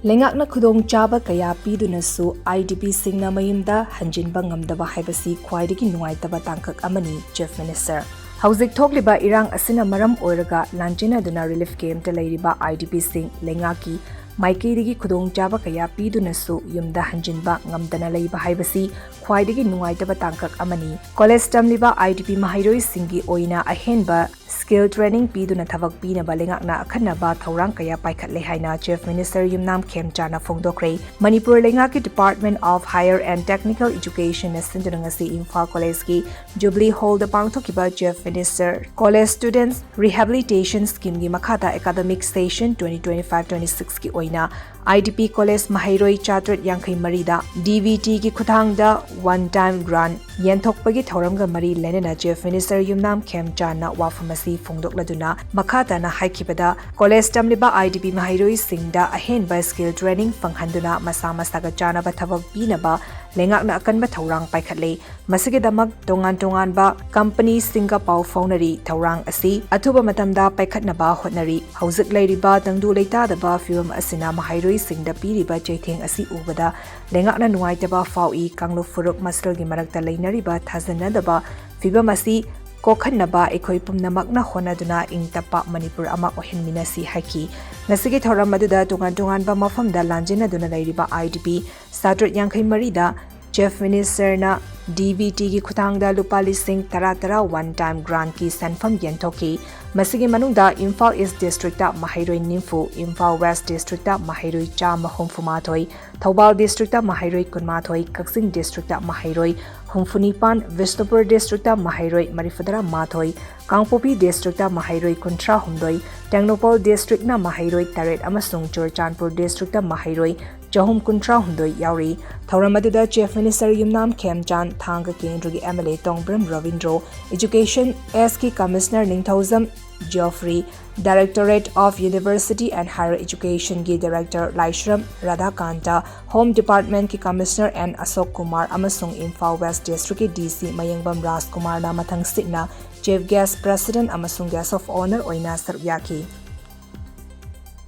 Lengakna khudong chaba kaya pidunasu IDP singna mayumda hanjinba ngamdaba haibasi khwaidagi nungaitaba tangkak amani Chief Minister. Hauzik thokliba irang asina maram oiraga lanjina duna relief camp ta leiriba IDP sing lengaki maikeidagi khudong chaba kaya pidunasu yumda hanjinba ngamdana leiba haibasi khwaidagi nungaitaba tangkak amani. College tamliba IDP mahairoi singi oina ahenba skill training piduna thabak pina balengakna akhanaba thaurang kaya paikhatle haina Chief Minister Yumnam Khemchana phongdokre. Manipur lengaki Department of Higher and Technical Education na sindunangasi Imphal College ki Jubilee Hall da pangthokiba Chief Minister College Students Rehabilitation Scheme gi makhata academic session 2025-26 ki oina IDP College mahairoi chatrat yangkhai marida DVT ki khuthangda one time grant yenthokpagi thauramga mari lenena Chief Minister Yumnam Khemchana wafamasi phongdokladuna makhatana haikibada college tamliba IDP mahairoi singda ahenba skill training fanghanduna masa masaga chanaba thabak pinaba lengakna akanba thaurang paikhatle masigidamak tongan ba company singa pau faunari thaurang asi athuba matamda paikhatnaba hotnari hauzik leiriba tangdu leita daba fiwam asina mahairoi singda piriba chaitheng asi ubada lengakna nuaitaba faui kanglu furuk masral gi marakta leinariba thajanadaba fibam asi kokhanaba ekhoi pumnamakna honaduna ingtapa Manipur ama ohenminasi haki nasigi thoram aduda tungan ba mafamda lanjina duna leiriba IDP satrat yangkhai marida Chief Minister na DVT ki khutangda lupa lising tara one time grant ki sanfam yentoki masigi manungda Imphal East District ta mahairoi nimfu Imphal West District ta mahairoi chama humfumathoi Thoubal District ta mahairoi kunmathoi Kaksing District ta mahairoi humfunipan Vishnupur District ta mahairoi marifadara mathoi Kangpopi District ta mahairoi kuntra humdoi Tengnopal District na mahairoi taret amasung Churchanpur District ta mahairoi Jahum kuntra humdoi yauri Thauramadu Chief Minister Yumnam Khemchan Thanga Kendra MLA Tongbram Ravindro Education S ki Commissioner Ningthauzam Geoffrey Directorate of University and Higher Education ki Director Laishram Radhakanta Home Department ki Commissioner N Asok Kumar amasung Imphal West District ki DC Mayangbam Ras Kumar na mathang sitna Chief Guest President amasung Guest of Honor oina sarbyaki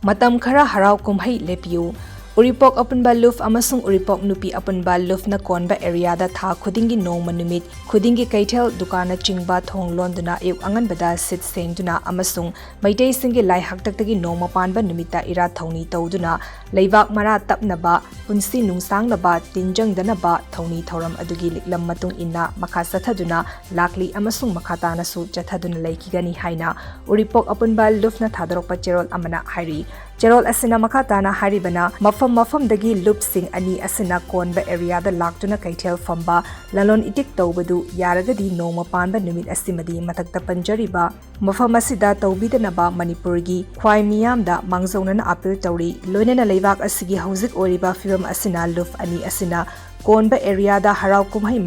Matam khara harau kumhai lepiu Uripok Apunba Luf amasung Uripok Nupi Apunba Luf na konba area da tha khudingi nongma numit khudingi kaithel dukana chingba thong londuna ayuk anganbada sit sengduna amasung maitei singi lai haktaktagi nongma panba numita ira thongni tawduna leibak mara tapnaba punsi nungsangnaba tinjangdanaba thongni thoram adugi liklam matung inna makha sathaduna lakli amasung makhatana su chathaduna leikigani haina Uripok Apunba Luf na thadorokpa cherol amana hairi Cherol asina makhatana haribana mafam dagi loop sing ani asina konba area da laktuna kaithel famba lalon itik tawbadu yaragadi nongma panba numit asimadi matakta panjariba mafam asida tawbidanaba Manipurgi khwai miyamda mangzawnana appeal tawri loinana leibak asigi hauzik oriba fiwam asina loop ani asina konba area da harau kumhai